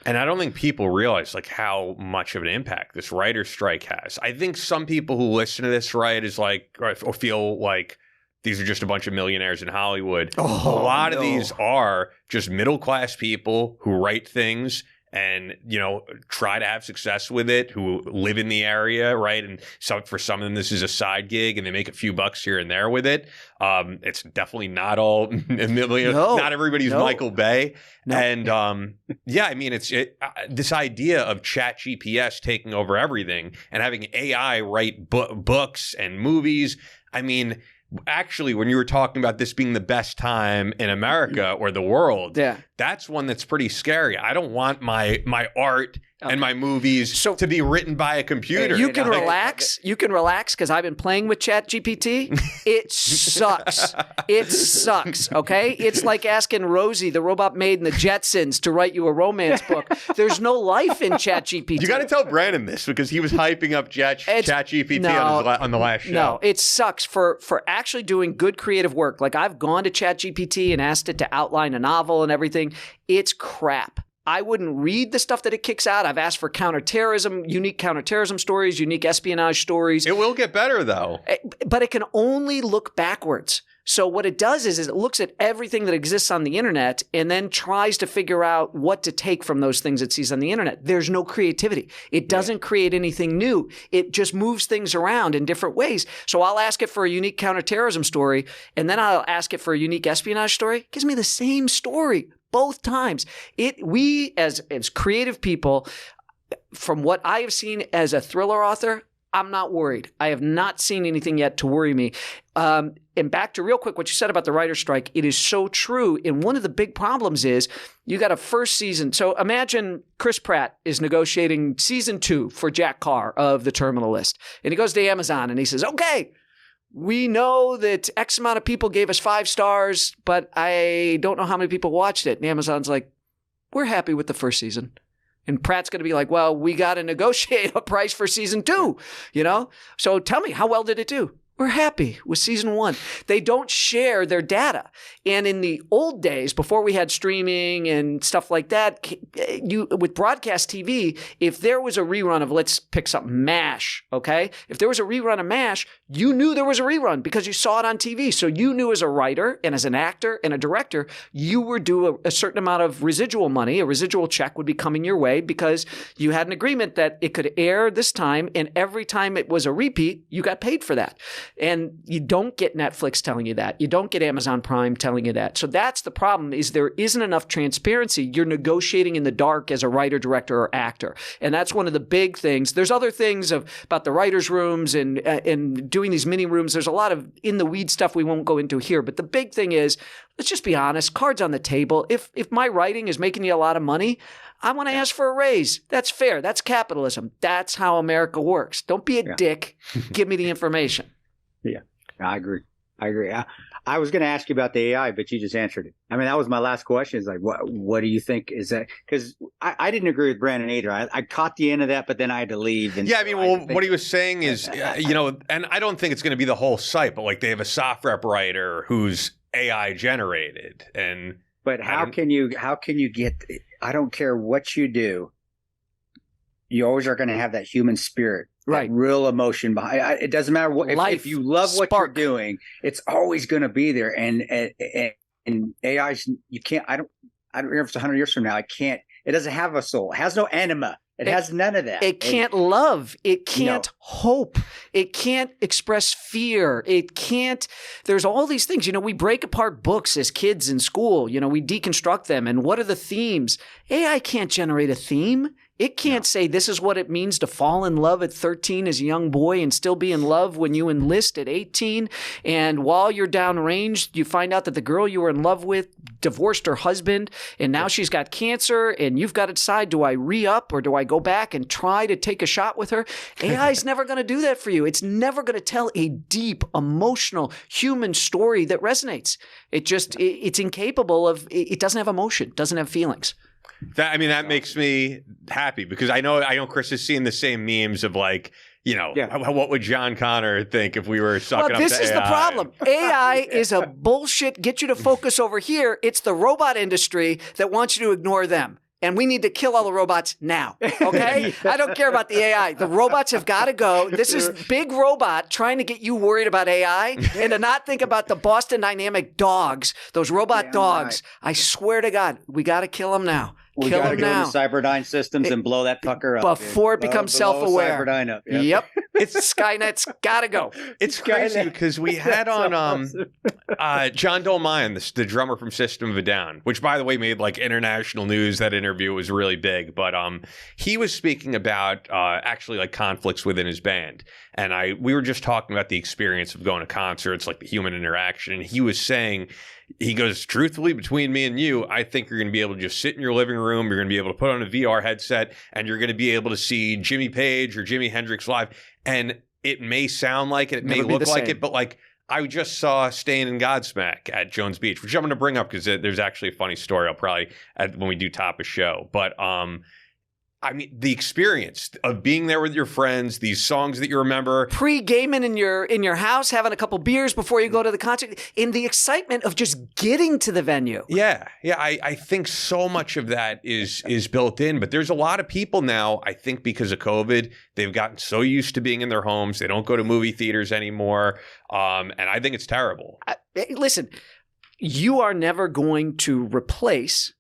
And I don't think people realize like how much of an impact this writer's strike has. I think some people who listen to this, right, is like, or feel like these are just a bunch of millionaires in Hollywood. A lot of these are just middle-class people who write things and, you know, try to have success with it, who live in the area, right? And so for some of them, this is a side gig and they make a few bucks here and there with it. It's definitely not all not everybody's Michael Bay. No. And yeah, I mean, this idea of ChatGPT taking over everything and having AI write books and movies. I mean, actually, when you were talking about this being the best time in America or the world, that's one that's pretty scary. I don't want my art and my movies to be written by a computer. You can relax. You can relax because I've been playing with ChatGPT. It sucks. It sucks, okay? It's like asking Rosie, the robot maid in the Jetsons, to write you a romance book. There's no life in ChatGPT. You got to tell Brandon this because he was hyping up ChatGPT on the last show. No, it sucks for actually doing good creative work. Like I've gone to ChatGPT and asked it to outline a novel and everything. It's crap. I wouldn't read the stuff that it kicks out. I've asked for unique counterterrorism stories, unique espionage stories. It will get better, though. But it can only look backwards. So what it does is it looks at everything that exists on the internet and then tries to figure out what to take from those things it sees on the internet. There's no creativity. It doesn't create anything new. It just moves things around in different ways. So I'll ask it for a unique counterterrorism story, and then I'll ask it for a unique espionage story. It gives me the same story both times. We as creative people, from what I have seen as a thriller author, I'm not worried. I have not seen anything yet to worry me. And back to real quick what you said about the writer's strike, it is so true. And one of the big problems is you got a first season. So imagine Chris Pratt is negotiating season 2 for Jack Carr of The Terminal List. And he goes to Amazon and he says, okay, we know that X amount of people gave us 5 stars, but I don't know how many people watched it. And Amazon's like, we're happy with the first season. And Pratt's going to be like, well, we got to negotiate a price for season 2, you know? So tell me, how well did it do? We're happy with season 1. They don't share their data. And in the old days, before we had streaming and stuff like that, with broadcast TV, if there was a rerun of, let's pick something, MASH, okay? If there was a rerun of MASH, you knew there was a rerun because you saw it on TV. So you knew as a writer and as an actor and a director, you were due a certain amount of residual money. A residual check would be coming your way because you had an agreement that it could air this time, and every time it was a repeat, you got paid for that. And you don't get Netflix telling you that. You don't get Amazon Prime telling you that. So that's the problem, is there isn't enough transparency. You're negotiating in the dark as a writer, director, or actor. And that's one of the big things. There's other things about the writers' rooms and doing these mini rooms. There's a lot of in-the-weed stuff we won't go into here. But the big thing is, let's just be honest, cards on the table. If my writing is making you a lot of money, I want to ask for a raise. That's fair. That's capitalism. That's how America works. Don't be a dick. Give me the information. Yeah, I agree. I was going to ask you about the AI, but you just answered it. I mean, that was my last question. Is like, what do you think is that? Because I didn't agree with Brandon either. I caught the end of that, but then I had to leave. And yeah, I mean, what he was saying is, you know, and I don't think it's going to be the whole site, but like they have a software writer who's AI generated, but how can you get? I don't care what you do. You always are going to have that human spirit. Right. Real emotion behind it. Doesn't matter what, if you love what you're doing, it's always going to be there. And AI, you can't, I don't know if it's 100 years from now. It doesn't have a soul. It has no anima. It has none of that. It can't love. It can't hope. It can't express fear. There's all these things. You know, we break apart books as kids in school. You know, we deconstruct them. And what are the themes? AI can't generate a theme. It can't say this is what it means to fall in love at 13 as a young boy and still be in love when you enlist at 18. And while you're downrange, you find out that the girl you were in love with divorced her husband and now she's got cancer and you've got to decide, do I re-up or do I go back and try to take a shot with her? AI is never going to do that for you. It's never going to tell a deep, emotional, human story that resonates. It's incapable of, it doesn't have emotion, doesn't have feelings. That makes me happy because I know Chris is seeing the same memes of like, you know, what would John Connor think if we were sucking up to AI? This is the problem. AI is a bullshit, get you to focus over here. It's the robot industry that wants you to ignore them. And we need to kill all the robots now, okay? I don't care about the AI. The robots have got to go. This is big robot trying to get you worried about AI and to not think about the Boston Dynamic dogs, those robot dogs. Right. I swear to God, we got to kill them now. We got to go into Cyberdyne Systems and blow that fucker up. Before it becomes self-aware. Cyberdyne up. Yep. It's Skynet's got to go. It's crazy because we had on John Dolmayan, the drummer from System of a Down, which, by the way, made like international news. That interview was really big. But he was speaking about actually like conflicts within his band. And we were just talking about the experience of going to concerts, like the human interaction. And he was saying, he goes, truthfully, between me and you, I think you're going to be able to just sit in your living room. You're going to be able to put on a VR headset and you're going to be able to see Jimmy Page or Jimi Hendrix live. And it may sound like it, it may look like it, but like I just saw Stain and Godsmack at Jones Beach, which I'm going to bring up because there's actually a funny story I'll probably when we do top a show. But I mean, the experience of being there with your friends, these songs that you remember. Pre-gaming in your house, having a couple beers before you go to the concert, in the excitement of just getting to the venue. Yeah. I think so much of that is built in. But there's a lot of people now, I think because of COVID, they've gotten so used to being in their homes. They don't go to movie theaters anymore. And I think it's terrible. Listen, you are never going to replace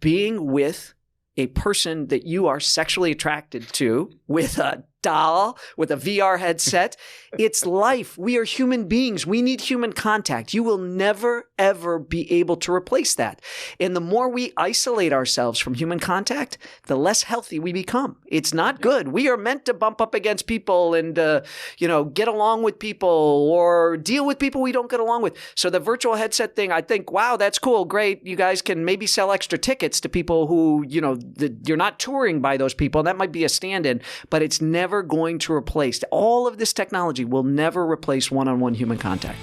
being with a person that you are sexually attracted to with a doll, with a VR headset. It's life. We are human beings. We need human contact. You will never, ever be able to replace that. And the more we isolate ourselves from human contact, the less healthy we become. It's not good. We are meant to bump up against people and, get along with people or deal with people we don't get along with. So the virtual headset thing, I think, wow, that's cool. Great. You guys can maybe sell extra tickets to people who, you're not touring by those people. That might be a stand-in, but it's never going to replace. All of this technology will never replace one-on-one human contact.